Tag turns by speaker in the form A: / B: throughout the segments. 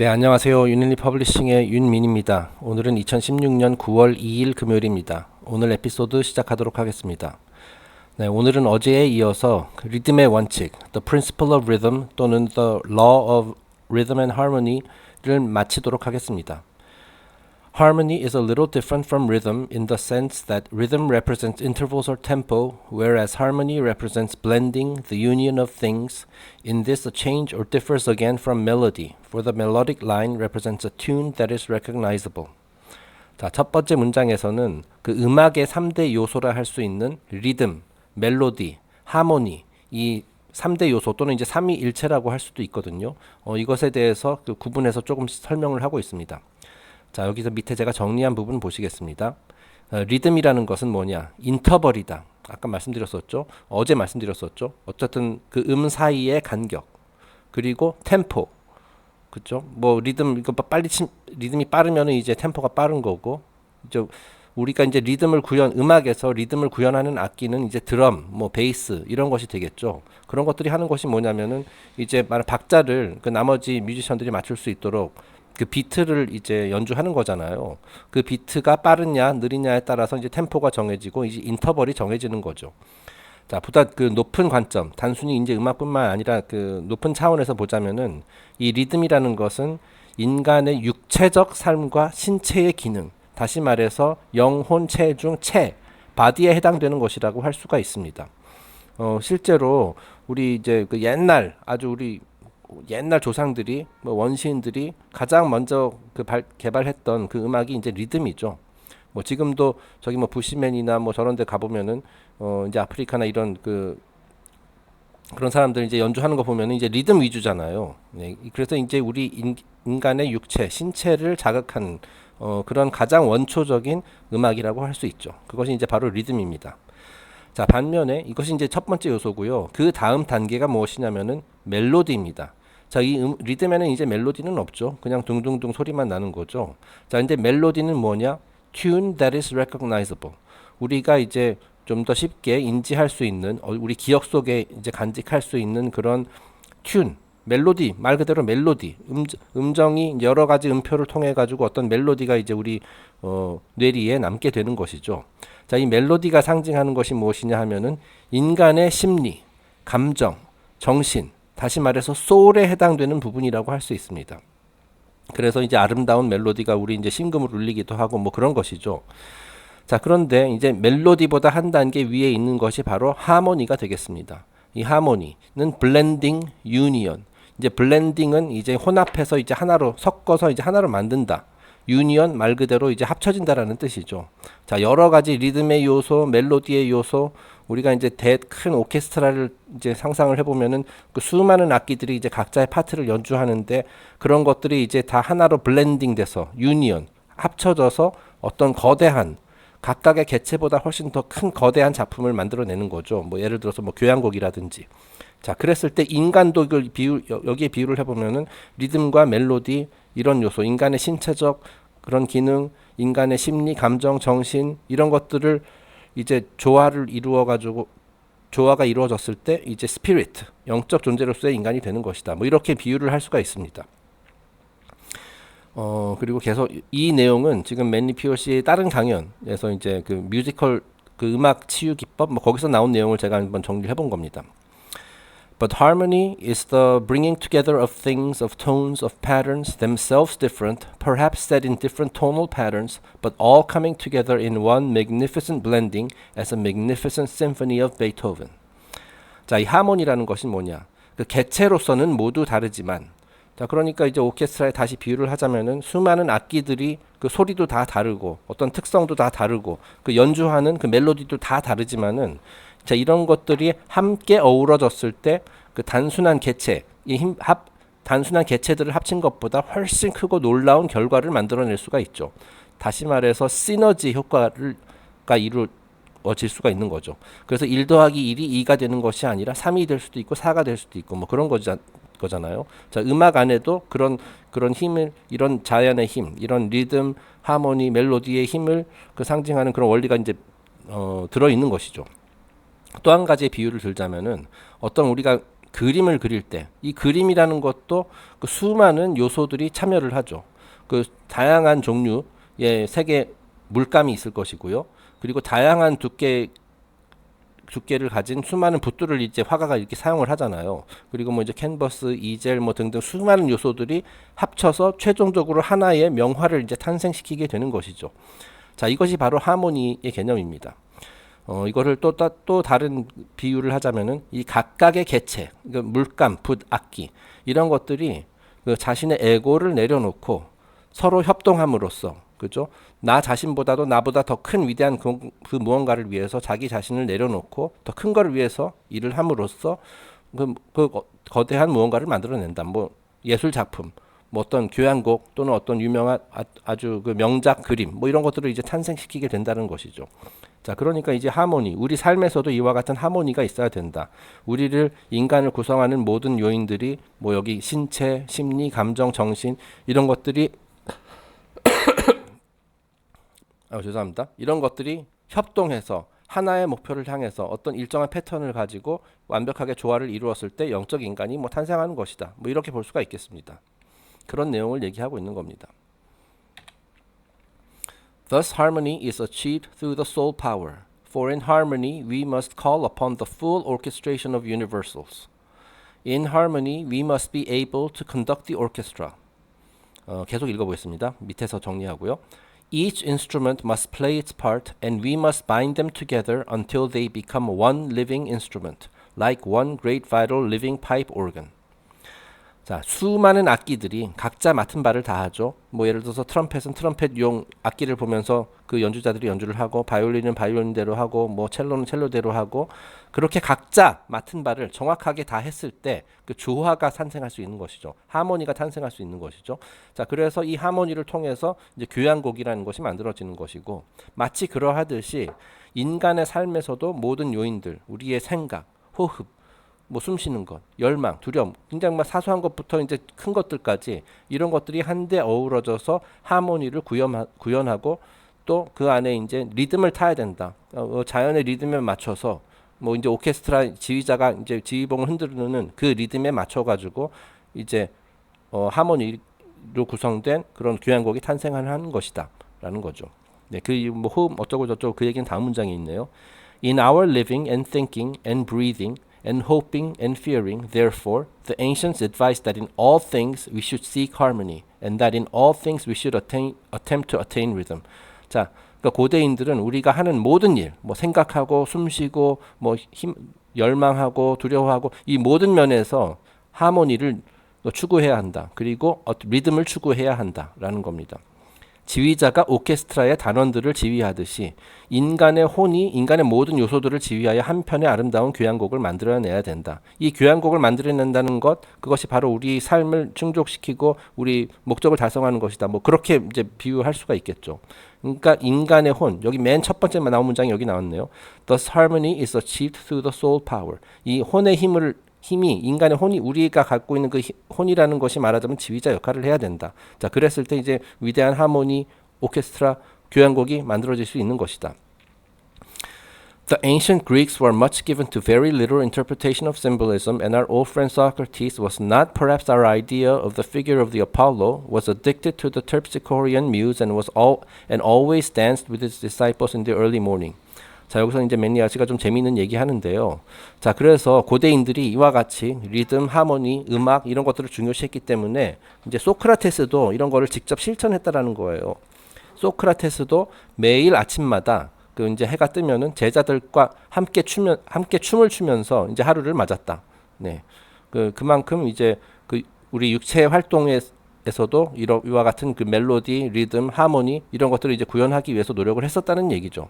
A: 네, 안녕하세요. 유닛리 퍼블리싱의 윤민입니다. 오늘은 2016년 9월 2일 금요일입니다. 오늘 에피소드 시작하도록 하겠습니다. 네, 오늘은 어제에 이어서 리듬의 원칙, The Principle of Rhythm 또는 The Law of Rhythm and Harmony를 마치도록 하겠습니다. Harmony is a little different from rhythm in the sense that rhythm represents intervals or tempo, whereas harmony represents blending, the union of things. In this, a change or differs again from melody, for the melodic line represents a tune that is recognizable. 자, 첫 번째 문장에서는 그 음악의 3대 요소라 할 수 있는 리듬, 멜로디, 하모니, 이 3대 요소 또는 이제 삼위일체라고 할 수도 있거든요. 이것에 대해서 그 구분해서 조금 설명을 하고 있습니다. 자, 여기서 밑에 제가 정리한 부분 보시겠습니다. 리듬이라는 것은 뭐냐? 인터벌이다. 아까 말씀드렸었죠. 어제 말씀드렸었죠. 어쨌든 그 사이의 간격. 그리고 템포. 그렇죠? 뭐 리듬 이거 리듬이 빠르면은 이제 템포가 빠른 거고. 이제 우리가 이제 음악에서 리듬을 구현하는 악기는 이제 드럼, 뭐 베이스 이런 것이 되겠죠. 그런 것들이 하는 것이 뭐냐면은 이제 박자를 그 나머지 뮤지션들이 맞출 수 있도록 그 비트를 이제 연주하는 거잖아요. 그 비트가 빠르냐 느리냐에 따라서 이제 템포가 정해지고 이제 인터벌이 정해지는 거죠. 자, 보다 그 높은 관점, 단순히 이제 음악뿐만 아니라 그 높은 차원에서 보자면은 이 리듬이라는 것은 인간의 육체적 삶과 신체의 기능, 다시 말해서 영혼, 체중, 바디에 해당되는 것이라고 할 수가 있습니다. 실제로 우리 이제 그 우리 옛날 조상들이 뭐 원시인들이 가장 먼저 개발했던 그 음악이 이제 리듬이죠. 뭐 지금도 저기 뭐 부시맨이나 뭐 저런 데 가보면은 이제 아프리카나 이런 그런 사람들 이제 연주하는 거 보면은 이제 리듬 위주잖아요. 네, 그래서 이제 우리 인간의 육체, 신체를 자극하는 그런 가장 원초적인 음악이라고 할 수 있죠. 그것이 이제 바로 리듬입니다. 자, 반면에 이것이 이제 첫 번째 요소고요. 그 다음 단계가 무엇이냐면은 멜로디입니다. 자, 이 리듬에는 이제 멜로디는 없죠. 그냥 둥둥둥 소리만 나는 거죠. 자, 이제 멜로디는 뭐냐? Tune that is recognizable. 우리가 이제 좀 더 쉽게 인지할 수 있는, 우리 기억 속에 이제 간직할 수 있는 그런 튠, 멜로디, 말 그대로 멜로디, 음정이 여러 가지 음표를 통해 가지고 어떤 멜로디가 이제 우리 뇌리에 남게 되는 것이죠. 자, 이 멜로디가 상징하는 것이 무엇이냐 하면은 인간의 심리, 감정, 정신, 다시 말해서 소울에 해당되는 부분이라고 할 수 있습니다. 그래서 이제 아름다운 멜로디가 우리 이제 심금을 울리기도 하고 뭐 그런 것이죠. 자, 그런데 이제 멜로디보다 한 단계 위에 있는 것이 바로 하모니가 되겠습니다. 이 하모니는 블렌딩, 유니언. 이제 블렌딩은 이제 혼합해서 이제 하나로 섞어서 이제 하나로 만든다. 유니언 말 그대로 이제 합쳐진다라는 뜻이죠. 자, 여러 가지 리듬의 요소, 멜로디의 요소, 우리가 이제 큰 오케스트라를 이제 상상을 해보면은 그 수많은 악기들이 이제 각자의 파트를 연주하는데 그런 것들이 이제 다 하나로 블렌딩돼서 유니언 합쳐져서 어떤 거대한 각각의 개체보다 훨씬 더 큰 거대한 작품을 만들어내는 거죠. 뭐 예를 들어서 뭐 교향곡이라든지. 자, 그랬을 때 인간도 여기에 비유를 해보면은 리듬과 멜로디 이런 요소, 인간의 신체적 그런 기능, 인간의 심리, 감정, 정신 이런 것들을 이제 조화가 이루어졌을 때 이제 스피리트, 영적 존재로서의 인간이 되는 것이다. 뭐 이렇게 비유를 할 수가 있습니다. 그리고 계속 이 내용은 지금 맨리 피오시의 다른 강연에서 이제 그 뮤지컬 그 음악 치유 기법 뭐 거기서 나온 내용을 제가 한번 정리를 해본 겁니다. But harmony is the bringing together of things, of tones, of patterns, themselves different, perhaps set in different tonal patterns, but all coming together in one magnificent blending as a magnificent symphony of Beethoven. 자, 이 하모니라는 것이 뭐냐? 그 개체로서는 모두 다르지만, 자, 그러니까 이제 오케스트라에 다시 비유를 하자면은 수많은 악기들이 그 소리도 다 다르고 어떤 특성도 다 다르고 그 연주하는 그 멜로디도 다 다르지만은 자, 이런 것들이 함께 어우러졌을 때 그 단순한 개체들을 합친 것보다 훨씬 크고 놀라운 결과를 만들어낼 수가 있죠. 다시 말해서 시너지 효과가 이루어질 수가 있는 거죠. 그래서 1 더하기 1이 2가 되는 것이 아니라 3이 될 수도 있고 4가 될 수도 있고 뭐 그런 거잖아요. 자, 음악 안에도 그런 힘을, 이런 자연의 힘, 이런 리듬, 하모니, 멜로디의 힘을 그 상징하는 그런 원리가 이제 들어 있는 것이죠. 또 한 가지의 비유를 들자면은 어떤 우리가 그림을 그릴 때 이 그림이라는 것도 그 수많은 요소들이 참여를 하죠. 그 다양한 종류의 색의 물감이 있을 것이고요. 그리고 다양한 두께를 가진 수많은 붓들을 이제 화가가 이렇게 사용을 하잖아요. 그리고 뭐 이제 캔버스, 이젤 뭐 등등 수많은 요소들이 합쳐서 최종적으로 하나의 명화를 이제 탄생시키게 되는 것이죠. 자, 이것이 바로 하모니의 개념입니다. 이거를 또 다른 비유를 하자면은 이 각각의 개체, 그러니까 물감, 붓, 악기 이런 것들이 그 자신의 에고를 내려놓고 서로 협동함으로써, 그죠? 나 자신보다도 나보다 더 큰 위대한 그 무언가를 위해서 자기 자신을 내려놓고 더 큰 거를 위해서 일을 함으로써 그 거대한 무언가를 만들어낸다. 뭐 예술 작품, 뭐 어떤 교향곡 또는 어떤 유명한 아주 그 명작 그림, 뭐 이런 것들을 이제 탄생시키게 된다는 것이죠. 자, 그러니까 이제 하모니, 우리 삶에서도 이와 같은 하모니가 있어야 된다. 우리를 인간을 구성하는 모든 요인들이 뭐 여기 신체, 심리, 감정, 정신 이런 것들이 죄송합니다. 이런 것들이 협동해서 하나의 목표를 향해서 어떤 일정한 패턴을 가지고 완벽하게 조화를 이루었을 때 영적 인간이 뭐 탄생하는 것이다. 뭐 이렇게 볼 수가 있겠습니다. 그런 내용을 얘기하고 있는 겁니다. Thus harmony is achieved through the soul power. For in harmony we must call upon the full orchestration of universals. In harmony we must be able to conduct the orchestra. 계속 읽어보겠습니다. 밑에서 정리하고요. Each instrument must play its part, and we must bind them together until they become one living instrument, like one great vital living pipe organ. 자, 수많은 악기들이 각자 맡은 바를 다 하죠. 뭐 예를 들어서 트럼펫은 트럼펫용 악기를 보면서 그 연주자들이 연주를 하고, 바이올린은 바이올린대로 하고, 뭐 첼로는 첼로대로 하고, 그렇게 각자 맡은 바를 정확하게 다 했을 때 그 조화가 탄생할 수 있는 것이죠. 하모니가 탄생할 수 있는 것이죠. 자, 그래서 이 하모니를 통해서 이제 교향곡이라는 것이 만들어지는 것이고, 마치 그러하듯이 인간의 삶에서도 모든 요인들, 우리의 생각, 호흡, 뭐 숨쉬는 것, 열망, 두려움, 굉장히 막 사소한 것부터 이제 큰 것들까지 이런 것들이 한데 어우러져서 하모니를 구현하고 또 그 안에 이제 리듬을 타야 된다. 자연의 리듬에 맞춰서 뭐 이제 오케스트라 지휘자가 이제 지휘봉을 흔드는 그 리듬에 맞춰 가지고 이제 하모니로 구성된 그런 교향곡이 탄생하는 것이다라는 거죠. 네, 그 뭐 호흡 어쩌고 저쩌고 그 얘기는 다음 문장에 있네요. In our living and thinking and breathing and hoping and fearing, therefore, the ancients advised that in all things we should seek harmony, and that in all things we should attempt to attain rhythm. 자, 그러니까 고대인들은 우리가 하는 모든 일, 뭐 생각하고 숨쉬고, 뭐 열망하고 두려워하고 이 모든 면에서 하모니를 추구해야 한다. 그리고 리듬을 추구해야 한다라는 겁니다. 지휘자가 오케스트라의 단원들을 지휘하듯이 인간의 혼이 인간의 모든 요소들을 지휘하여 한 편의 아름다운 교향곡을 만들어내야 된다. 이 교향곡을 만들어낸다는 것, 그것이 바로 우리 삶을 충족시키고 우리 목적을 달성하는 것이다. 뭐 그렇게 이제 비유할 수가 있겠죠. 그러니까 인간의 혼, 여기 맨 첫 번째 나온 문장이 여기 나왔네요. Thus harmony is achieved through the soul power. 이 혼의 힘이 인간의 혼이 우리가 갖고 있는 그 혼이라는 것이 말하자면 지휘자 역할을 해야 된다. 자, 그랬을 때 이제 위대한 하모니, 오케스트라, 교향곡이 만들어질 수 있는 것이다. The ancient Greeks were much given to very literal interpretation of symbolism, and our old friend Socrates was not perhaps our idea of the figure of the Apollo, was addicted to the terpsichorean muse, and always danced with his disciples in the early morning. 자, 여기서 이제 매니아 씨가 좀 재미있는 얘기 하는데요. 자, 그래서 고대인들이 이와 같이 리듬, 하모니, 음악 이런 것들을 중요시했기 때문에 이제 소크라테스도 이런 거를 직접 실천했다라는 거예요. 소크라테스도 매일 아침마다 그 이제 해가 뜨면은 제자들과 함께 춤을 추면서 이제 하루를 맞았다. 네. 그만큼 이제 그 우리 육체 활동에서도 이와 같은 그 멜로디, 리듬, 하모니 이런 것들을 이제 구현하기 위해서 노력을 했었다는 얘기죠.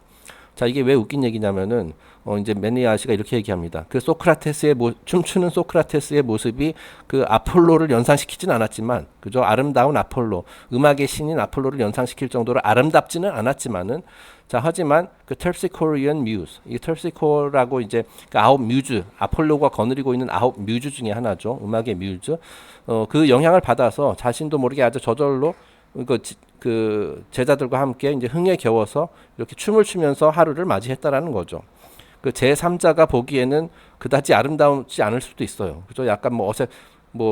A: 자, 이게 왜 웃긴 얘기냐면은 이제 매니아 씨가 이렇게 얘기합니다. 그 소크라테스의 춤추는 소크라테스의 모습이 그 아폴로를 연상시키진 않았지만, 그죠? 아름다운 아폴로, 음악의 신인 아폴로를 연상시킬 정도로 아름답지는 않았지만은, 자, 하지만 그 terpsichorean muse, 이 terpsichore라고 이제 그 9뮤즈, 아폴로가 거느리고 있는 9뮤즈 중에 하나죠. 음악의 뮤즈. 그 영향을 받아서 자신도 모르게 아주 저절로 그 제자들과 함께 이제 흥에 겨워서 이렇게 춤을 추면서 하루를 맞이했다라는 거죠. 그 제3자가 보기에는 그다지 아름다우지 않을 수도 있어요. 그죠? 약간 뭐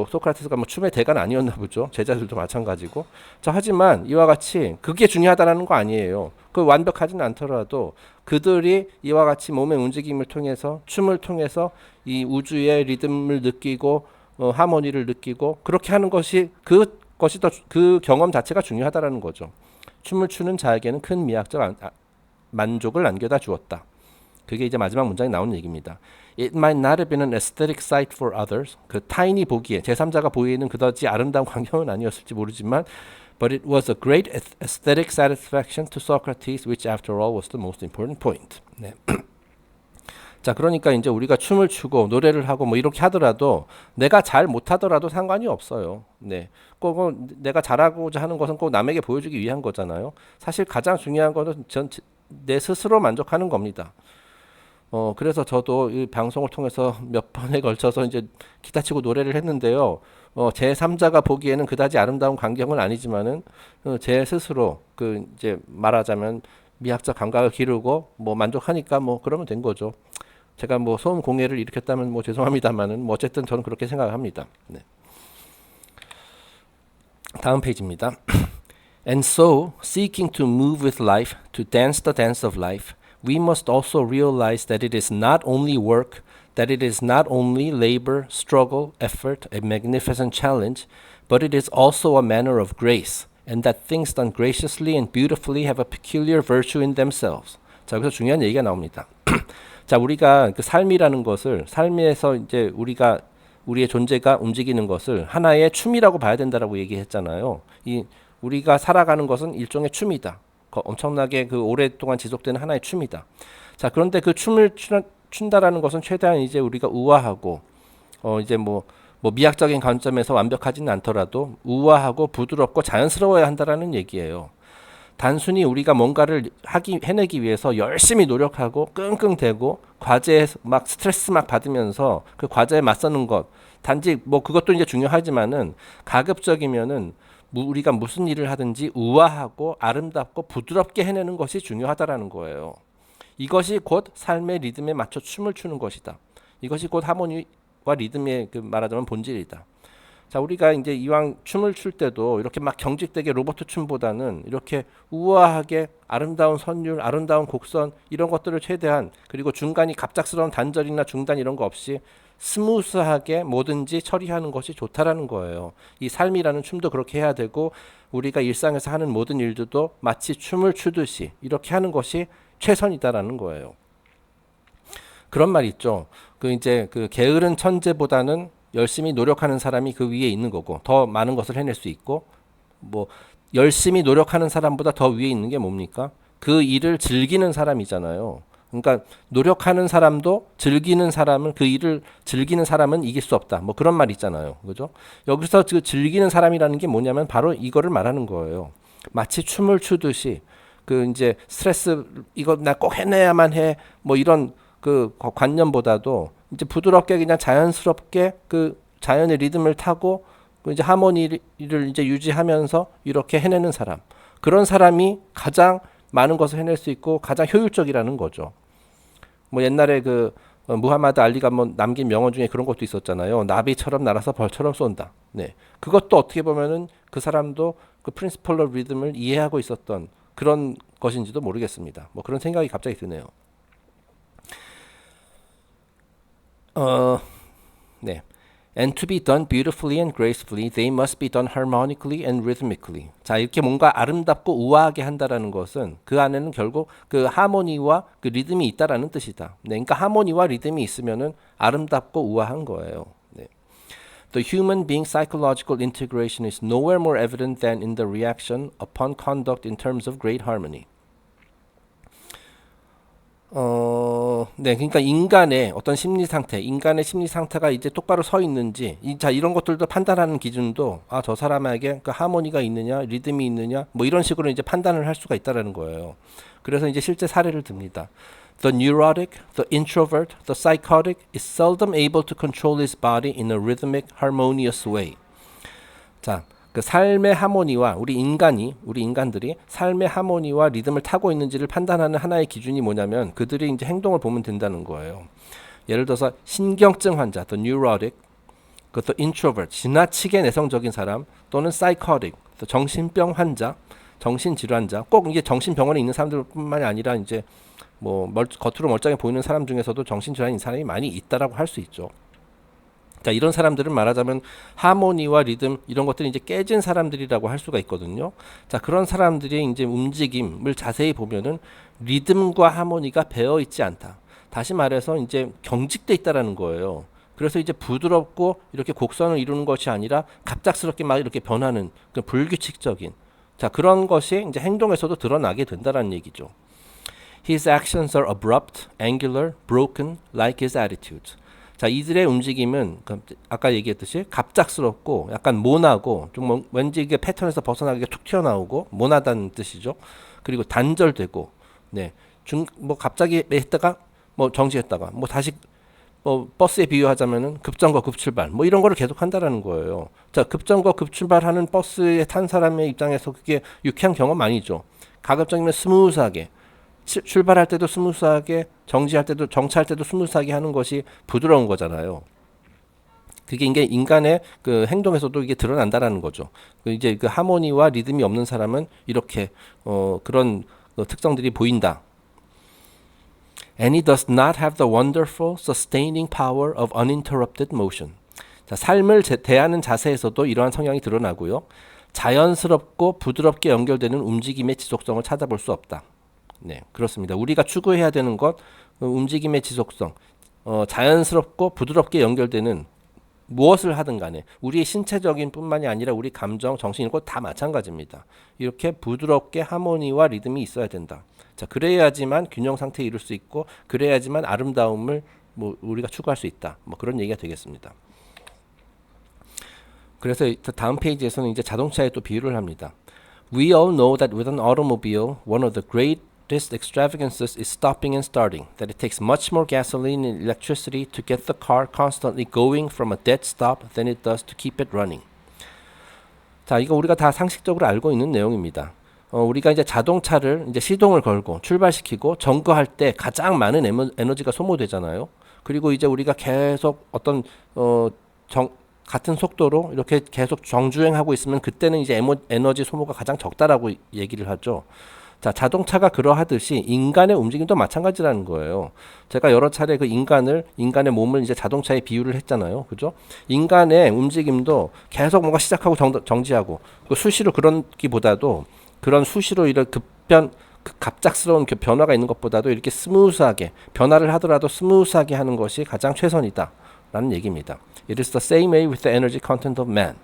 A: 소크라테스가 뭐 춤의 대가는 아니었나 보죠. 제자들도 마찬가지고. 자, 하지만 이와 같이 그게 중요하다라는 거 아니에요. 그 완벽하지는 않더라도 그들이 이와 같이 몸의 움직임을 통해서 춤을 통해서 이 우주의 리듬을 느끼고 하모니를 느끼고 그렇게 하는 것이 그 경험 자체가 중요하다라는 거죠. 춤을 추는 자에게는 큰 미학적 만족을 안겨다 주었다. 그게 이제 마지막 문장에 나오는 얘기입니다. It might not have been an aesthetic sight for others. 그 타인이 보기에 제3자가 보이는 그다지 아름다운 광경은 아니었을지 모르지만 but it was a great aesthetic satisfaction to Socrates, which after all was the most important point. 네. 자, 그러니까 이제 우리가 춤을 추고 노래를 하고 뭐 이렇게 하더라도 내가 잘 못하더라도 상관이 없어요. 네. 꼭 내가 잘하고자 하는 것은 꼭 남에게 보여주기 위한 거잖아요. 사실 가장 중요한 거는 내 스스로 만족하는 겁니다. 그래서 저도 이 방송을 통해서 몇 번에 걸쳐서 이제 기타 치고 노래를 했는데요. 제 3자가 보기에는 그다지 아름다운 광경은 아니지만은 제 스스로 그 이제 말하자면 미학적 감각을 기르고 뭐 만족하니까 뭐 그러면 된 거죠. 제가 뭐 소음 공해를 일으켰다면 뭐 죄송합니다만은 뭐 어쨌든 저는 그렇게 생각합니다. 네. 다음 페이지입니다. And so, seeking to move with life, to dance the dance of life, we must also realize that it is not only work, that it is not only labor, struggle, effort, a magnificent challenge, but it is also a manner of grace, and that things done graciously and beautifully have a peculiar virtue in themselves. 자, 여기서 중요한 얘기가 나옵니다. 자, 우리가 그 삶이라는 것을 삶에서 이제 우리의 존재가 움직이는 것을 하나의 춤이라고 봐야 된다라고 얘기했잖아요. 우리가 살아가는 것은 일종의 춤이다. 엄청나게 그 오랫동안 지속되는 하나의 춤이다. 자, 그런데 그 춤을 춘다라는 것은 최대한 이제 우리가 우아하고 이제 뭐 미학적인 관점에서 완벽하지는 않더라도 우아하고 부드럽고 자연스러워야 한다라는 얘기예요. 단순히 우리가 뭔가를 해내기 위해서 열심히 노력하고 끙끙대고 과제에 막 스트레스 막 받으면서 그 과제에 맞서는 것, 단지 뭐 그것도 이제 중요하지만은 가급적이면은 우리가 무슨 일을 하든지 우아하고 아름답고 부드럽게 해내는 것이 중요하다라는 거예요. 이것이 곧 삶의 리듬에 맞춰 춤을 추는 것이다. 이것이 곧 하모니와 리듬의 그 말하자면 본질이다. 자, 우리가 이제 이왕 춤을 출 때도 이렇게 막 경직되게 로봇 춤보다는 이렇게 우아하게 아름다운 선율, 아름다운 곡선 이런 것들을 최대한, 그리고 중간이 갑작스러운 단절이나 중단 이런 거 없이 스무스하게 뭐든지 처리하는 것이 좋다라는 거예요. 이 삶이라는 춤도 그렇게 해야 되고 우리가 일상에서 하는 모든 일들도 마치 춤을 추듯이 이렇게 하는 것이 최선이다라는 거예요. 그런 말 있죠. 그 이제 그 게으른 천재보다는 열심히 노력하는 사람이 그 위에 있는 거고 더 많은 것을 해낼 수 있고, 뭐 열심히 노력하는 사람보다 더 위에 있는 게 뭡니까? 그 일을 즐기는 사람이잖아요. 그러니까 노력하는 사람도 즐기는 사람은, 그 일을 즐기는 사람은 이길 수 없다. 뭐 그런 말 있잖아요. 그죠? 여기서 그 즐기는 사람이라는 게 뭐냐면 바로 이거를 말하는 거예요. 마치 춤을 추듯이 그 이제 스트레스 이거 나 꼭 해내야만 해. 뭐 이런 그 관념보다도 이제 부드럽게 그냥 자연스럽게 그 자연의 리듬을 타고 그 이제 하모니를 이제 유지하면서 이렇게 해내는 사람. 그런 사람이 가장 많은 것을 해낼 수 있고 가장 효율적이라는 거죠. 뭐 옛날에 그 무하마드 알리가 뭐 남긴 명언 중에 그런 것도 있었잖아요. 나비처럼 날아서 벌처럼 쏜다. 네, 그것도 어떻게 보면은 그 사람도 그 프린시플 오브 리듬을 이해하고 있었던 그런 것인지도 모르겠습니다. 뭐 그런 생각이 갑자기 드네요. 네. And to be done beautifully and gracefully, they must be done harmonically and rhythmically. 자, 이렇게 뭔가 아름답고 우아하게 한다라는 것은 그 안에는 결국 그 하모니와 그 리듬이 있다라는 뜻이다. 네, 그러니까 하모니와 리듬이 있으면은 아름답고 우아한 거예요. 네. The human being's psychological integration is nowhere more evident than in the reaction upon conduct in terms of great harmony. 네, 그러니까 인간의 어떤 심리 상태, 인간의 심리 상태가 이제 똑바로 서 있는지, 자, 이런 것들도 판단하는 기준도, 아, 저 사람에게 그 하모니가 있느냐, 리듬이 있느냐, 뭐 이런 식으로 이제 판단을 할 수가 있다라는 거예요. 그래서 이제 실제 사례를 듭니다. The neurotic, the introvert, the psychotic is seldom able to control his body in a rhythmic, harmonious way. 자, 그 삶의 하모니와 우리 인간들이 삶의 하모니와 리듬을 타고 있는지를 판단하는 하나의 기준이 뭐냐면 그들이 이제 행동을 보면 된다는 거예요. 예를 들어서 신경증 환자, the neurotic, 그것도 introvert, 지나치게 내성적인 사람, 또는 psychotic, 또 정신병 환자, 정신질환자, 꼭 이게 정신병원에 있는 사람들뿐만이 아니라 이제 뭐 겉으로 멀쩡해 보이는 사람 중에서도 정신질환인 사람이 많이 있다라고 할 수 있죠. 자, 이런 사람들은 말하자면 하모니와 리듬 이런 것들이 이제 깨진 사람들이라고 할 수가 있거든요. 자, 그런 사람들이 이제 움직임을 자세히 보면은 리듬과 하모니가 배어 있지 않다. 다시 말해서 이제 경직돼 있다라는 거예요. 그래서 이제 부드럽고 이렇게 곡선을 이루는 것이 아니라 갑작스럽게 막 이렇게 변하는 그 불규칙적인, 자, 그런 것이 이제 행동에서도 드러나게 된다라는 얘기죠. His actions are abrupt, angular, broken, like his attitudes. 자, 이들의 움직임은 아까 얘기했듯이 갑작스럽고 약간 모나고 좀 왠지 이게 패턴에서 벗어나기가 툭 튀어나오고 모나다는 뜻이죠. 그리고 단절되고, 네, 뭐 갑자기 했다가 뭐 정지했다가 뭐 다시 뭐 버스에 비유하자면은 급정거 급출발 뭐 이런 거를 계속 한다라는 거예요. 자, 급정거 급출발하는 버스에 탄 사람의 입장에서 그게 유쾌한 경험 아니죠. 가급적이면 스무스하게 출발할 때도 스무스하게, 정지할 때도, 정차할 때도 스무스하게 하는 것이 부드러운 거잖아요. 그게 이게 인간의 그 행동에서도 이게 드러난다라는 거죠. 이제 그 하모니와 리듬이 없는 사람은 이렇게 그런 특성들이 보인다. And he does not have the wonderful sustaining power of uninterrupted motion. 자, 삶을 대하는 자세에서도 이러한 성향이 드러나고요. 자연스럽고 부드럽게 연결되는 움직임의 지속성을 찾아볼 수 없다. 네, 그렇습니다. 우리가 추구해야 되는 것, 움직임의 지속성, 자연스럽고 부드럽게 연결되는 무엇을 하든 간에 우리의 신체적인 뿐만이 아니라 우리 감정, 정신 이런 것 다 마찬가지입니다. 이렇게 부드럽게 하모니와 리듬이 있어야 된다. 자, 그래야지만 균형 상태에 이룰 수 있고, 그래야지만 아름다움을 뭐 우리가 추구할 수 있다. 뭐 그런 얘기가 되겠습니다. 그래서 다음 페이지에서는 이제 자동차에 또 비유를 합니다. We all know that with an automobile, one of the greatest extravagances is stopping and starting, that it takes much more gasoline and electricity to get the car constantly going from a dead stop than it does to keep it running. 자, 이거 우리가 다 상식적으로 알고 있는 내용입니다. 우리가 이제 자동차를 이제 시동을 걸고 출발시키고 점거할 때 가장 많은 에너지가 소모되잖아요. 그리고 이제 우리가 계속 어떤 같은 속도로 이렇게 계속 정주행하고 있으면 그때는 이제 에너지 소모가 가장 적다라고 얘기를 하죠. 자, 자동차가 그러하듯이 인간의 움직임도 마찬가지라는 거예요. 제가 여러 차례 그 인간의 몸을 이제 자동차에 비유를 했잖아요. 그죠? 인간의 움직임도 계속 뭔가 시작하고 정지하고, 수시로 그런기보다도 그런 수시로 이런 갑작스러운 변화가 있는 것보다도 이렇게 스무스하게, 변화를 하더라도 스무스하게 하는 것이 가장 최선이다 라는 얘기입니다. It is the same way with the energy content of man.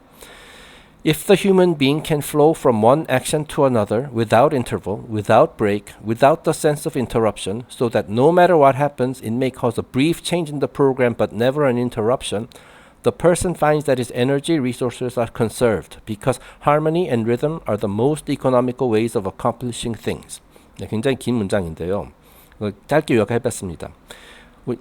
A: If the human being can flow from one action to another without interval, without break, without the sense of interruption, so that no matter what happens, it may cause a brief change in the program but never an interruption, the person finds that his energy resources are conserved because harmony and rhythm are the most economical ways of accomplishing things. 네, 굉장히 긴 문장인데요. 짧게 요약해봤습니다.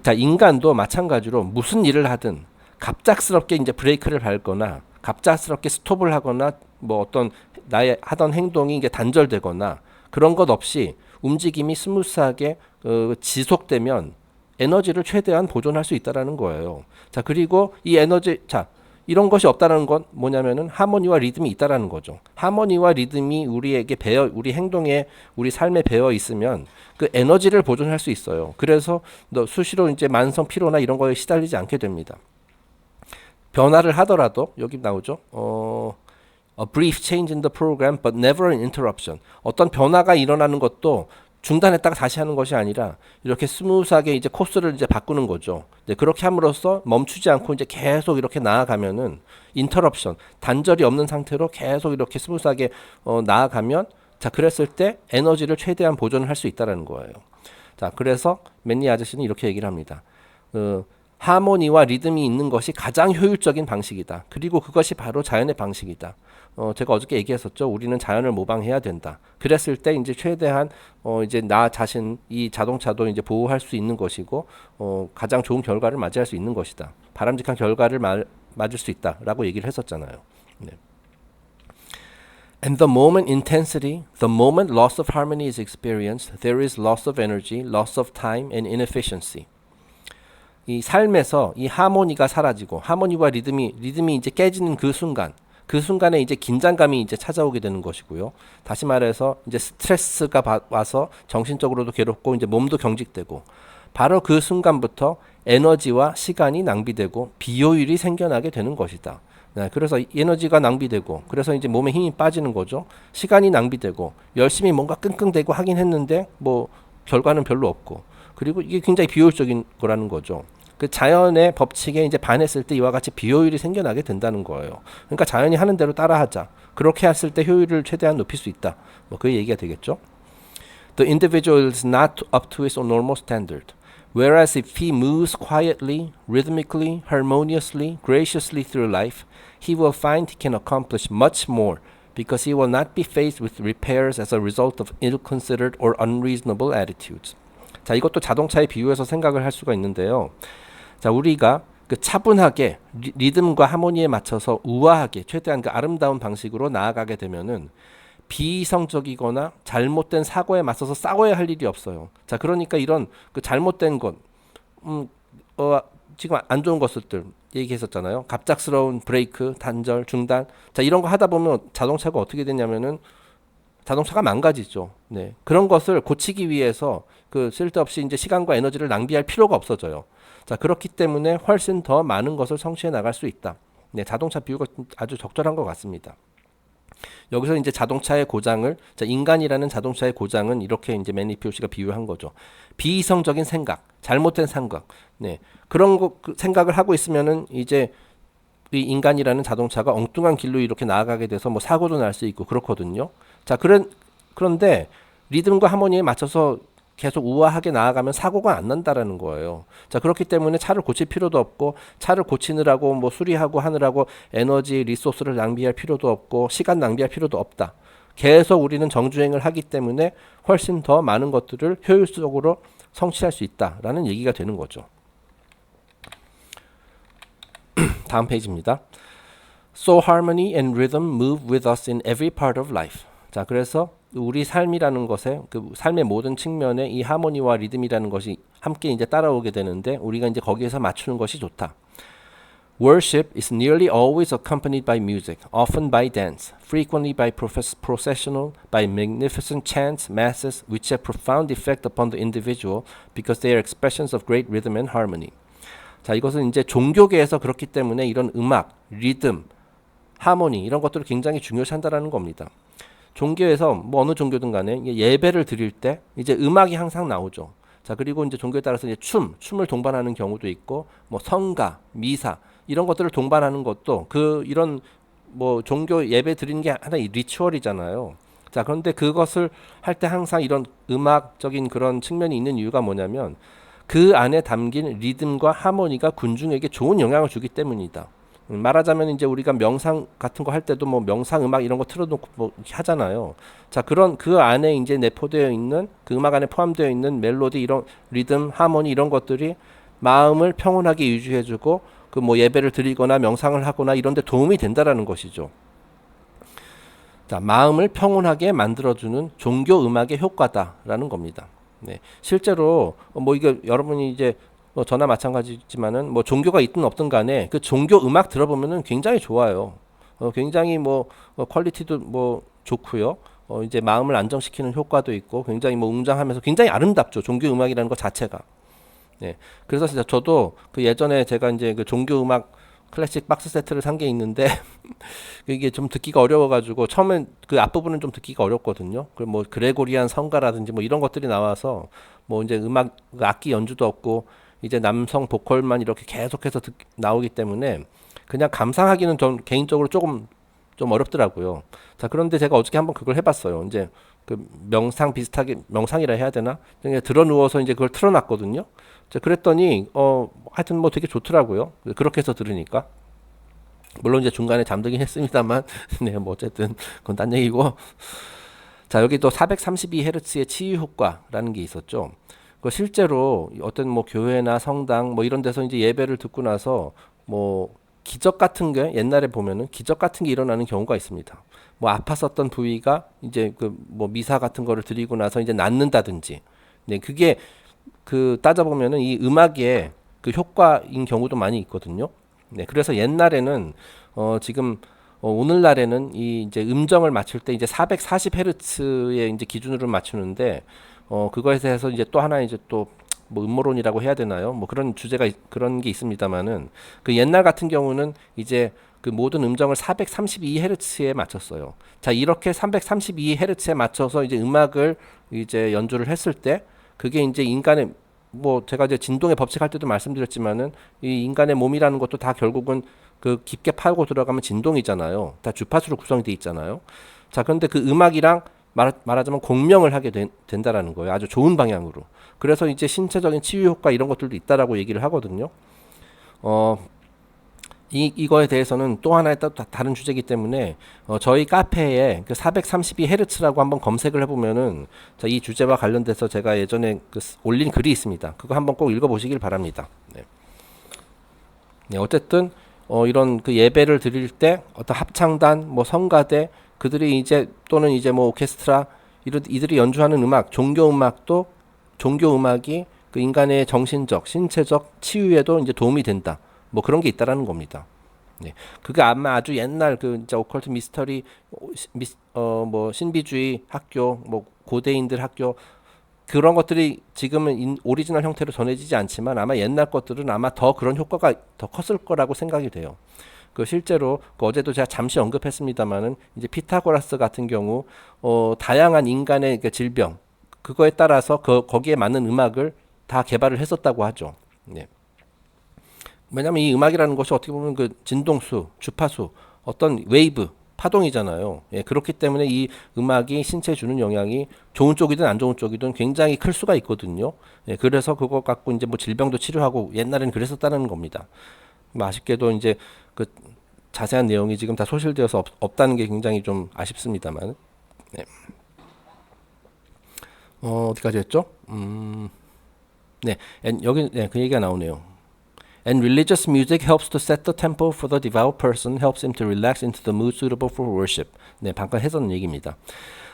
A: 자, 인간도 마찬가지로 무슨 일을 하든 갑작스럽게 이제 브레이크를 밟거나 갑작스럽게 스톱을 하거나 뭐 어떤 나의 하던 행동이 이게 단절되거나 그런 것 없이 움직임이 스무스하게 지속되면 에너지를 최대한 보존할 수 있다라는 거예요. 자, 그리고 이 에너지, 자, 이런 것이 없다라는 건 뭐냐면은 하모니와 리듬이 있다라는 거죠. 하모니와 리듬이 우리에게 우리 행동에, 우리 삶에 배어 있으면 그 에너지를 보존할 수 있어요. 그래서 수시로 이제 만성 피로나 이런 거에 시달리지 않게 됩니다. 변화를 하더라도 여기 나오죠. A brief change in the program, but never an interruption. 어떤 변화가 일어나는 것도 중단했다가 다시 하는 것이 아니라 이렇게 스무스하게 이제 코스를 이제 바꾸는 거죠. 네, 그렇게 함으로써 멈추지 않고 이제 계속 이렇게 나아가면은 인터럽션, 단절이 없는 상태로 계속 이렇게 스무스하게 나아가면, 자, 그랬을 때 에너지를 최대한 보존을 할 수 있다라는 거예요. 자, 그래서 맨니 아저씨는 이렇게 얘기를 합니다. 하모니와 리듬이 있는 것이 가장 효율적인 방식이다. 그리고 그것이 바로 자연의 방식이다. 제가 어저께 얘기했었죠. 우리는 자연을 모방해야 된다. 그랬을 때 이제 최대한 이제 나 자신, 이 자동차도 이제 보호할 수 있는 것이고 가장 좋은 결과를 맞이할 수 있는 것이다. 바람직한 결과를 맞을 수 있다라고 얘기를 했었잖아요. 네. And the moment intensity, the moment loss of harmony is experienced, there is loss of energy, loss of time, and inefficiency. 이 삶에서 이 하모니가 사라지고 하모니와 리듬이 이제 깨지는 그 순간에 이제 긴장감이 이제 찾아오게 되는 것이고요. 다시 말해서 이제 스트레스가 와서 정신적으로도 괴롭고 이제 몸도 경직되고 바로 그 순간부터 에너지와 시간이 낭비되고 비효율이 생겨나게 되는 것이다. 네, 그래서 에너지가 낭비되고 그래서 이제 몸에 힘이 빠지는 거죠. 시간이 낭비되고 열심히 뭔가 끙끙대고 하긴 했는데 뭐 결과는 별로 없고 그리고 이게 굉장히 비효율적인 거라는 거죠. 그 자연의 법칙에 이제 반했을 때 이와 같이 비효율이 생겨나게 된다는 거예요. 그러니까 자연이 하는 대로 따라하자. 그렇게 했을 때 효율을 최대한 높일 수 있다. 뭐 그 얘기가 되겠죠. The individual is not up to his normal standard. Whereas if he moves quietly, rhythmically, harmoniously, graciously through life, he will find he can accomplish much more because he will not be faced with repairs as a result of ill-considered or unreasonable attitudes. 자, 이것도 자동차에 비유해서 생각을 할 수가 있는데요. 자, 우리가 그 차분하게 리듬과 하모니에 맞춰서 우아하게 최대한 그 아름다운 방식으로 나아가게 되면은 비이성적이거나 잘못된 사고에 맞서서 싸워야 할 일이 없어요. 자, 그러니까 이런 그 잘못된 것, 지금 안 좋은 것들 얘기했었잖아요. 갑작스러운 브레이크, 단절, 중단. 자, 이런 거 하다 보면 자동차가 어떻게 되냐면은 자동차가 망가지죠. 네. 그런 것을 고치기 위해서 그 쓸데없이 이제 시간과 에너지를 낭비할 필요가 없어져요. 자, 그렇기 때문에 훨씬 더 많은 것을 성취해 나갈 수 있다. 네, 자동차 비유가 아주 적절한 것 같습니다. 여기서 이제 자동차의 고장을, 자, 인간이라는 자동차의 고장은 이렇게 이제 매니 POC가 비유한 거죠. 비이성적인 생각, 잘못된 생각, 네, 그런 거 생각을 하고 있으면은 이제 이 인간이라는 자동차가 엉뚱한 길로 이렇게 나아가게 돼서 뭐 사고도 날 수 있고 그렇거든요. 자, 그런데 리듬과 하모니에 맞춰서 계속 우아하게 나아가면 사고가 안 난다라는 거예요. 자, 그렇기 때문에 차를 고칠 필요도 없고 차를 고치느라고 뭐 수리하고 하느라고 에너지, 리소스를 낭비할 필요도 없고 시간 낭비할 필요도 없다. 계속 우리는 정주행을 하기 때문에 훨씬 더 많은 것들을 효율적으로 성취할 수 있다라는 얘기가 되는 거죠. 다음 페이지입니다. So harmony and rhythm move with us in every part of life. 자, 그래서 우리 삶이라는 것에 그 삶의 모든 측면에 이 하모니와 리듬이라는 것이 함께 이제 따라오게 되는데 우리가 이제 거기에서 맞추는 것이 좋다. Worship is nearly always accompanied by music, often by dance, frequently by processional, by magnificent chants, masses, which have profound effect upon the individual because they are expressions of great rhythm and harmony. 자, 이것은 이제 종교계에서 그렇기 때문에 이런 음악, 리듬, 하모니 이런 것들을 굉장히 중요시한다라는 겁니다. 종교에서 뭐 어느 종교든 간에 예배를 드릴 때 이제 음악이 항상 나오죠. 자, 그리고 이제 종교에 따라서 이제 춤을 동반하는 경우도 있고 뭐 성가, 미사 이런 것들을 동반하는 것도 이런 뭐 종교 예배 드리는 게 하나의 리추얼이잖아요. 자, 그런데 그것을 할 때 항상 이런 음악적인 그런 측면이 있는 이유가 뭐냐면 그 안에 담긴 리듬과 하모니가 군중에게 좋은 영향을 주기 때문이다. 말하자면 이제 우리가 명상 같은 거 할 때도 뭐 명상 음악 이런 거 틀어놓고 뭐 하잖아요. 자, 그런 그 안에 이제 내포되어 있는 그 음악 안에 포함되어 있는 멜로디 이런 리듬, 하모니 이런 것들이 마음을 평온하게 유지해주고 그 뭐 예배를 드리거나 명상을 하거나 이런 데 도움이 된다라는 것이죠. 자, 마음을 평온하게 만들어주는 종교 음악의 효과다라는 겁니다. 네, 실제로 뭐 이게 여러분이 이제 뭐 저나 마찬가지지만은 뭐 종교가 있든 없든 간에 그 종교 음악 들어보면은 굉장히 좋아요. 굉장히 뭐 퀄리티도 뭐 좋고요. 이제 마음을 안정시키는 효과도 있고 굉장히 뭐 웅장하면서 굉장히 아름답죠. 종교 음악이라는 것 자체가. 네, 그래서 진짜 저도 그 예전에 제가 이제 그 종교 음악 클래식 박스 세트를 산 게 있는데 이게 좀 듣기가 어려워가지고 처음엔 그 앞부분은 좀 듣기가 어렵거든요. 그리고 뭐 그레고리안 성가라든지 뭐 이런 것들이 나와서 뭐 이제 음악 악기 연주도 없고 이제 남성 보컬만 이렇게 계속해서 나오기 때문에 그냥 감상하기는 좀 개인적으로 조금 좀 어렵더라고요. 자, 그런데 제가 어저께 한번 그걸 해봤어요. 이제 그 명상 비슷하게 명상이라 해야 되나? 그냥 들어 누워서 이제 그걸 틀어놨거든요. 자, 그랬더니 하여튼 뭐 되게 좋더라고요. 그렇게 해서 들으니까. 물론 이제 중간에 잠들긴 했습니다만, 네, 뭐 어쨌든 그건 딴 얘기고. 자, 여기 또 432Hz의 치유 효과라는 게 있었죠. 그 실제로 어떤 뭐 교회나 성당 뭐 이런 데서 이제 예배를 듣고 나서 뭐 기적 같은 게 옛날에 보면은 기적 같은 게 일어나는 경우가 있습니다. 뭐 아팠었던 부위가 이제 그 뭐 미사 같은 거를 드리고 나서 이제 낫는다든지. 네, 그게 그 따져보면은 이 음악의 그 효과인 경우도 많이 있거든요. 네, 그래서 옛날에는 지금 오늘날에는 이 이제 음정을 맞출 때 이제 440Hz의 이제 기준으로 맞추는데 그거에 대해서 이제 또 하나 이제 또 뭐 음모론이라고 해야 되나요? 뭐 그런 주제가 그런 게 있습니다만은 그 옛날 같은 경우는 이제 그 모든 음정을 432Hz에 맞췄어요. 자, 이렇게 332Hz에 맞춰서 이제 음악을 이제 연주를 했을 때 그게 이제 인간의 뭐 제가 이제 진동의 법칙 할 때도 말씀드렸지만은 이 인간의 몸이라는 것도 다 결국은 그 깊게 파고 들어가면 진동이잖아요. 다 주파수로 구성이 돼 있잖아요. 자, 그런데 그 음악이랑 말하자면 공명을 하게 된다라는 거예요. 아주 좋은 방향으로. 그래서 이제 신체적인 치유 효과 이런 것들도 있다라고 얘기를 하거든요. 어, 이거에 대해서는 또 하나의 다른 주제이기 때문에 저희 카페에 그 432Hz라고 한번 검색을 해보면은 자, 이 주제와 관련돼서 제가 예전에 올린 글이 있습니다. 그거 한번 꼭 읽어보시길 바랍니다. 네. 네, 어쨌든 이런 그 예배를 드릴 때 어떤 합창단, 뭐 성가대 그들이 이제 또는 이제 뭐 오케스트라 이들이 연주하는 음악, 종교 음악도 종교 음악이 그 인간의 정신적, 신체적 치유에도 이제 도움이 된다. 뭐 그런 게 있다라는 겁니다. 네. 그게 아마 아주 옛날 그 진짜 오컬트 미스터리 뭐 신비주의 학교, 뭐 고대인들 학교 그런 것들이 지금은 오리지널 형태로 전해지지 않지만 아마 옛날 것들은 아마 더 그런 효과가 더 컸을 거라고 생각이 돼요. 그 실제로 그 어제도 제가 잠시 언급했습니다만은 이제 피타고라스 같은 경우 다양한 인간의 그 질병 그거에 따라서 거기에 맞는 음악을 다 개발을 했었다고 하죠. 네. 왜냐하면 이 음악이라는 것이 어떻게 보면 그 진동수, 주파수, 어떤 웨이브, 파동이잖아요. 예, 그렇기 때문에 이 음악이 신체에 주는 영향이 좋은 쪽이든 안 좋은 쪽이든 굉장히 클 수가 있거든요. 예, 그래서 그거 갖고 이제 뭐 질병도 치료하고 옛날에는 그랬었다는 겁니다. 뭐 아쉽게도 이제 그 자세한 내용이 지금 다 소실되어서 없다는 게 굉장히 좀 아쉽습니다만. 네. 어디까지 했죠? 네, 여기 네, 그 얘기가 나오네요. And religious music helps to set the tempo for the devout person, helps him to relax into the mood suitable for worship. 네, 방금 했었는 얘기입니다.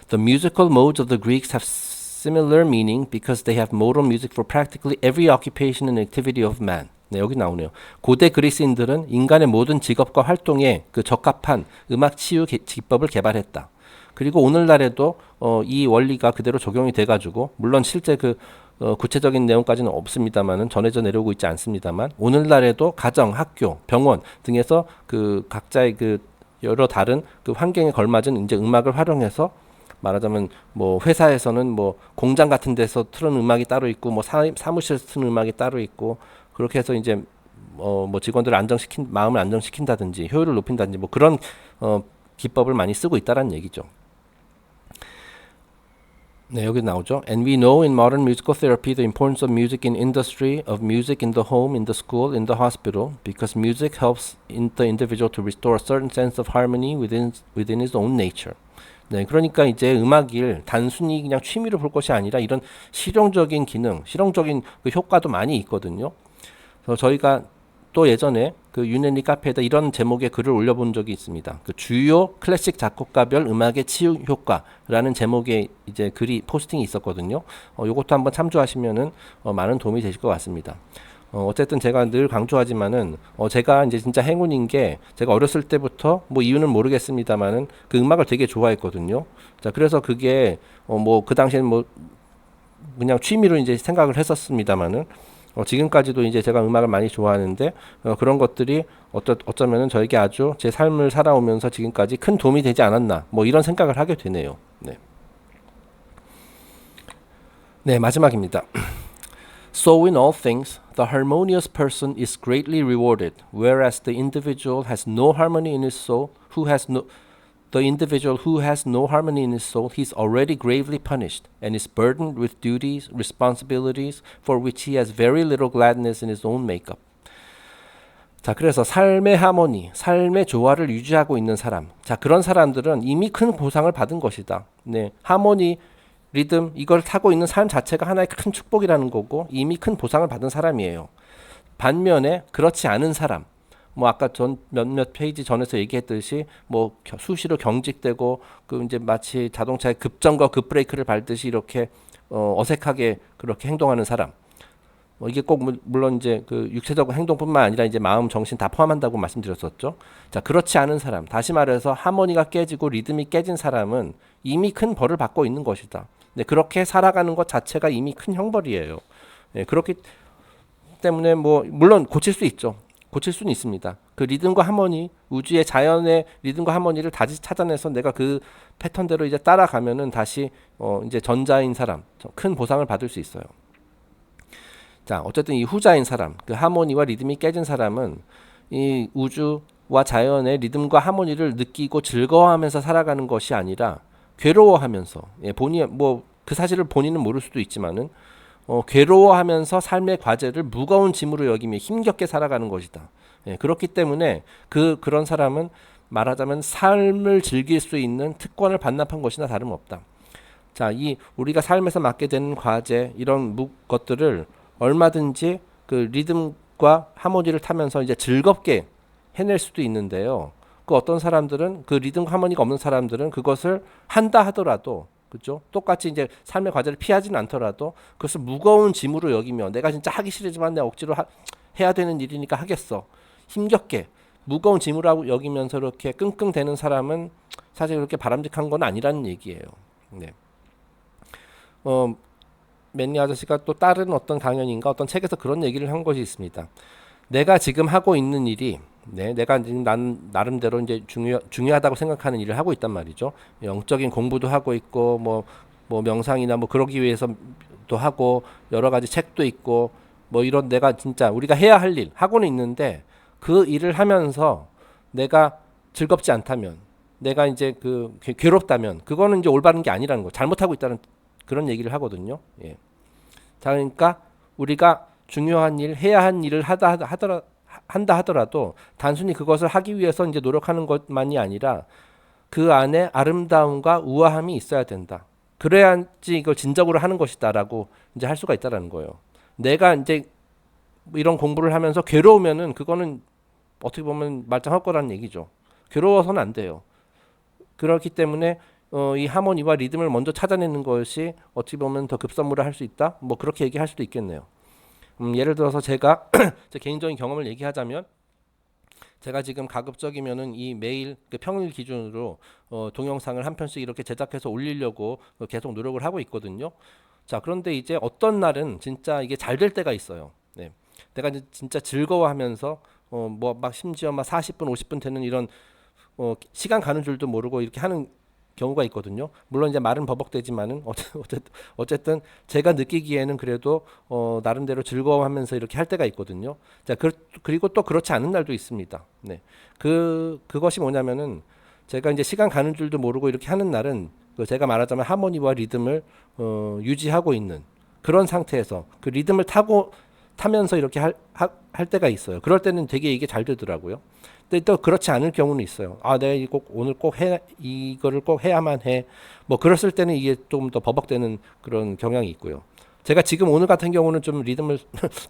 A: The musical modes of the Greeks have similar meaning because they have modal music for practically every occupation and activity of man. 네, 여기 나오네요. 고대 그리스인들은 인간의 모든 직업과 활동에 그 적합한 음악 치유 기법을 개발했다. 그리고 오늘날에도 이 원리가 그대로 적용이 돼가지고 물론 실제 그 구체적인 내용까지는 없습니다만은 전해져 내려오고 있지 않습니다만 오늘날에도 가정, 학교, 병원 등에서 그 각자의 그 여러 다른 그 환경에 걸맞은 이제 음악을 활용해서 말하자면 뭐 회사에서는 뭐 공장 같은 데서 틀은 음악이 따로 있고 뭐 사무실에서 틀은 음악이 따로 있고 그렇게 해서 이제 뭐 직원들을 마음을 안정시킨다든지 효율을 높인다든지 뭐 그런 기법을 많이 쓰고 있다라는 얘기죠. 네, 여기 나오죠. And we know in modern musical therapy the importance of music in industry, of music in the home, in the school, in the hospital, because music helps the individual to restore a certain sense of harmony within his own nature. 네, 그러니까 이제 음악을 단순히 그냥 취미로 볼 것이 아니라 이런 실용적인 기능, 실용적인 그 효과도 많이 있거든요. 그래서 저희가 또 예전에 그 유네리 카페에다 이런 제목의 글을 올려본 적이 있습니다. 그 주요 클래식 작곡가별 음악의 치유 효과라는 제목의 이제 글이 포스팅이 있었거든요. 요것도 한번 참조하시면은 많은 도움이 되실 것 같습니다. 어쨌든 제가 늘 강조하지만은 제가 이제 진짜 행운인 게 제가 어렸을 때부터 뭐 이유는 모르겠습니다만은 그 음악을 되게 좋아했거든요. 자, 그래서 그게 뭐 그 당시에는 뭐 그냥 취미로 이제 생각을 했었습니다만은 지금까지도 이제 제가 음악을 많이 좋아하는데 그런 것들이 어쩌면은 저에게 아주 제 삶을 살아오면서 지금까지 큰 도움이 되지 않았나 뭐 이런 생각을 하게 되네요. 네, 네 마지막입니다. So in all things, the harmonious person is greatly rewarded, whereas the individual has no harmony in his soul, the individual who has no harmony in his soul, he is already gravely punished and is burdened with duties, responsibilities for which he has very little gladness in his own makeup. 자, 그래서 삶의 하모니, 삶의 조화를 유지하고 있는 사람. 자, 그런 사람들은 이미 큰 보상을 받은 것이다. 네, 하모니, 리듬 이걸 타고 있는 삶 자체가 하나의 큰 축복이라는 거고 이미 큰 보상을 받은 사람이에요. 반면에 그렇지 않은 사람, 뭐 아까 전 몇몇 페이지 전에서 얘기했듯이 뭐 수시로 경직되고 그 이제 마치 자동차의 급정거 급브레이크를 밟듯이 이렇게 어색하게 그렇게 행동하는 사람. 이게 꼭 물론 이제 그 육체적 행동뿐만 아니라 이제 마음, 정신 다 포함한다고 말씀드렸었죠. 자, 그렇지 않은 사람, 다시 말해서 하모니가 깨지고 리듬이 깨진 사람은 이미 큰 벌을 받고 있는 것이다. 네, 그렇게 살아가는 것 자체가 이미 큰 형벌이에요. 네, 그렇기 때문에 뭐 물론 고칠 수 있죠. 고칠 수는 있습니다. 그 리듬과 하모니, 우주의 자연의 리듬과 하모니를 다시 찾아내서 내가 그 패턴대로 이제 따라가면은 다시 이제 전자인 사람 큰 보상을 받을 수 있어요. 자, 어쨌든 이 후자인 사람, 그 하모니와 리듬이 깨진 사람은 이 우주와 자연의 리듬과 하모니를 느끼고 즐거워하면서 살아가는 것이 아니라 괴로워하면서, 본인 뭐 그 사실을 본인은 모를 수도 있지만은 괴로워하면서 삶의 과제를 무거운 짐으로 여기며 힘겹게 살아가는 것이다. 그렇기 때문에 그런 사람은 말하자면 삶을 즐길 수 있는 특권을 반납한 것이나 다름없다. 자, 이 우리가 삶에서 맡게 되는 과제 이런 것들을 얼마든지 그 리듬과 하모니를 타면서 이제 즐겁게 해낼 수도 있는데요. 그 어떤 사람들은 그 리듬과 하모니가 없는 사람들은 그것을 한다 하더라도 그렇죠? 똑같이 이제 삶의 과제를 피하지는 않더라도 그것을 무거운 짐으로 여기며 내가 진짜 하기 싫지만 내가 억지로 해야 되는 일이니까 하겠어. 힘겹게 무거운 짐으로 여기면서 이렇게 끙끙대는 사람은 사실 그렇게 바람직한 건 아니라는 얘기예요. 네. 맨니 아저씨가 또 다른 어떤 강연인가 어떤 책에서 그런 얘기를 한 것이 있습니다. 내가 지금 하고 있는 일이 내가 지금 나름대로 이제 중요하다고 생각하는 일을 하고 있단 말이죠. 영적인 공부도 하고 있고 뭐 명상이나 뭐 그러기 위해서도 하고 여러 가지 책도 있고 뭐 이런 내가 진짜 우리가 해야 할 일 하고는 있는데 그 일을 하면서 내가 즐겁지 않다면 내가 이제 그 괴롭다면 그거는 이제 올바른 게 아니라는 거 잘못하고 있다는 그런 얘기를 하거든요. 예. 자, 그러니까 우리가 중요한 일, 해야 한 일을 한다 하더라도 단순히 그것을 하기 위해서 이제 노력하는 것만이 아니라 그 안에 아름다움과 우아함이 있어야 된다. 그래야지 이걸 진정으로 하는 것이다라고 이제 할 수가 있다라는 거예요. 내가 이제 이런 공부를 하면서 괴로우면은 그거는 어떻게 보면 말짱할 거라는 얘기죠. 괴로워서는 안 돼요. 그렇기 때문에 이 하모니와 리듬을 먼저 찾아내는 것이 어떻게 보면 더 급선무를 할 수 있다. 뭐 그렇게 얘기할 수도 있겠네요. 예를 들어서 제가 제 개인적인 경험을 얘기하자면 제가 지금 가급적이면은 이 매일 그 평일 기준으로 동영상을 한 편씩 이렇게 제작해서 올리려고 계속 노력을 하고 있거든요. 자, 그런데 이제 어떤 날은 진짜 이게 잘 될 때가 있어요. 네. 내가 이제 진짜 즐거워하면서 뭐 막 심지어 막 40분, 50분 되는 이런 시간 가는 줄도 모르고 이렇게 하는 경우가 있거든요. 물론 이제 말은 버벅대지만은 어쨌든 제가 느끼기에는 그래도 나름대로 즐거워하면서 이렇게 할 때가 있거든요. 자, 그리고 또 그렇지 않은 날도 있습니다. 네, 그것이 뭐냐면은 제가 이제 시간 가는 줄도 모르고 이렇게 하는 날은 제가 말하자면 하모니와 리듬을 유지하고 있는 그런 상태에서 그 리듬을 타면서 이렇게 할 때가 있어요. 그럴 때는 되게 이게 잘 되더라고요. 근데 또 그렇지 않을 경우는 있어요. 아, 내가 오늘 꼭 이거를 꼭 해야만 해. 뭐 그랬을 때는 이게 좀 더 버벅대는 그런 경향이 있고요. 제가 지금 오늘 같은 경우는 좀 리듬을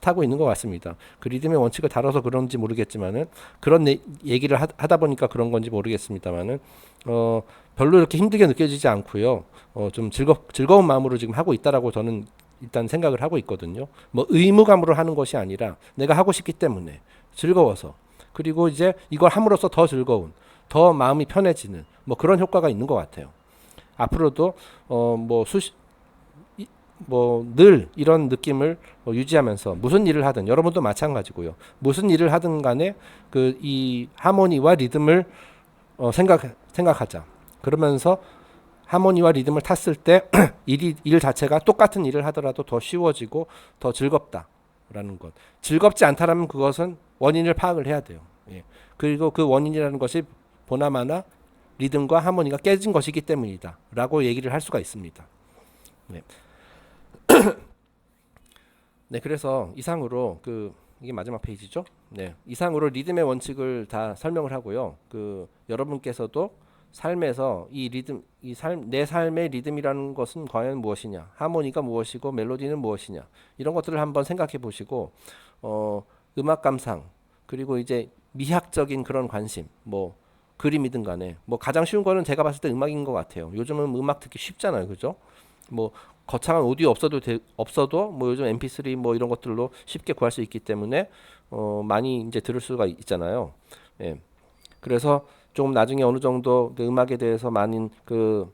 A: 타고 있는 것 같습니다. 그 리듬의 원칙을 다뤄서 그런지 모르겠지만은 그런 얘기를 하다 보니까 그런 건지 모르겠습니다만은 별로 이렇게 힘들게 느껴지지 않고요. 좀 즐거운 마음으로 지금 하고 있다라고 저는 일단 생각을 하고 있거든요. 뭐 의무감으로 하는 것이 아니라 내가 하고 싶기 때문에 즐거워서 그리고 이제 이걸 함으로써 더 즐거운, 더 마음이 편해지는 뭐 그런 효과가 있는 것 같아요. 앞으로도 뭐 늘 이런 느낌을 유지하면서 무슨 일을 하든 여러분도 마찬가지고요. 무슨 일을 하든 간에 그 이 하모니와 리듬을 생각하자. 그러면서 하모니와 리듬을 탔을 때 일 자체가 똑같은 일을 하더라도 더 쉬워지고 더 즐겁다라는 것. 즐겁지 않다라면 그것은 원인을 파악을 해야 돼요. 예. 그리고 그 원인이라는 것이 보나마나 리듬과 하모니가 깨진 것이기 때문이다라고 얘기를 할 수가 있습니다. 네. 네, 그래서 이상으로 이게 마지막 페이지죠. 네, 이상으로 리듬의 원칙을 다 설명을 하고요. 여러분께서도 삶에서 내 삶의 리듬이라는 것은 과연 무엇이냐, 하모니가 무엇이고 멜로디는 무엇이냐 이런 것들을 한번 생각해 보시고 음악 감상 그리고 이제 미학적인 그런 관심, 뭐 그림이든 간에 뭐 가장 쉬운 거는 제가 봤을 때 음악인 것 같아요. 요즘은 음악 듣기 쉽잖아요, 그죠? 뭐 거창한 오디오 없어도 뭐 요즘 MP3 뭐 이런 것들로 쉽게 구할 수 있기 때문에 많이 이제 들을 수가 있잖아요. 예. 그래서 좀 나중에 어느 정도 그 음악에 대해서 많은 그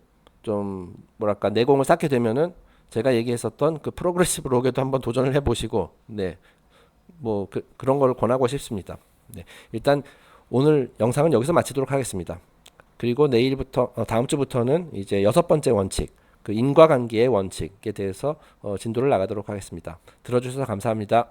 A: 좀 뭐랄까 내공을 쌓게 되면은 제가 얘기했었던 그 프로그레시브 록에도 한번 도전을 해보시고, 네, 뭐 그런 걸 권하고 싶습니다. 네, 일단 오늘 영상은 여기서 마치도록 하겠습니다. 그리고 내일부터 다음 주부터는 이제 여섯 번째 원칙, 그 인과관계의 원칙에 대해서 진도를 나가도록 하겠습니다. 들어주셔서 감사합니다.